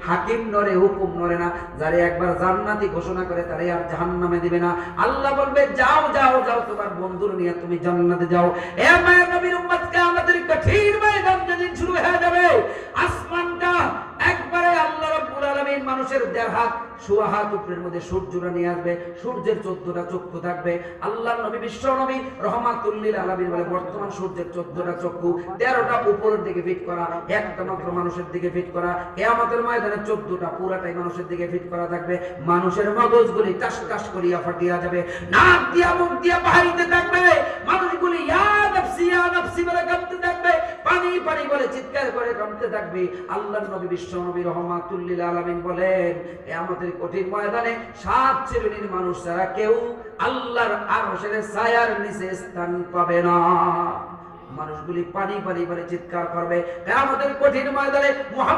হাকিম নরে, হুকুম নরে না। যারে একবার জান্নাতি ঘোষণা করে তারে আর জাহান্নামে দিবে না। আল্লাহ বলবে যাও যাও যাও, তোমার বন্ধুর নিয়ে তুমি জান্নাতে যাও। এ মায়ের নবীর উম্মত, কিয়ামতের কঠিন ময়দান যেদিন শুরু হয়ে যাবে, আসমানটা একবারে আল্লাহ রাব্বুল আলামিন মানুষের দেড় হাত সোয়া হাত উপরের মধ্যে সূর্যটা নিয়ে আসবে। সূর্যের 14টা চক্ষু থাকবে। আল্লাহর নবী, বিশ্ব নবী রহমাতুল লিল আলামিন বলে, বর্তমান সূর্যের 14টা চক্ষু 13টা উপরের দিকে ফিট করা, একটা মাত্র মানুষের দিকে ফিট করা। কিয়ামতের ময়দানে 14টা পুরাটাই মানুষের দিকে ফিট করা থাকবে। মানুষের মগজগুলি টাস টাস করিয়া ফাটিয়া যাবে, নাক দিয়া মুখ দিয়া বাহিতে থাকবে। মানুষগুলি ইয়া নাফসি বলে কাঁপতে থাকবে, পানি পানি বলে চিৎকার করে কাঁপতে থাকবে। আল্লাহর নবী, বিশ্ব নবী রহমাতুল লিল আলামিন বলেন, কিয়ামতের কঠিন ময়দানে 7 শ্রেণীর মানুষ ছাড়া কেউ আল্লাহর আরশের ছায়ার নিচে স্থান পাবে না। মানুষগুলি পানি পানি বলে চিৎকার করবে কিয়ামতের কঠিন ময়দানে। মুহাম্মদ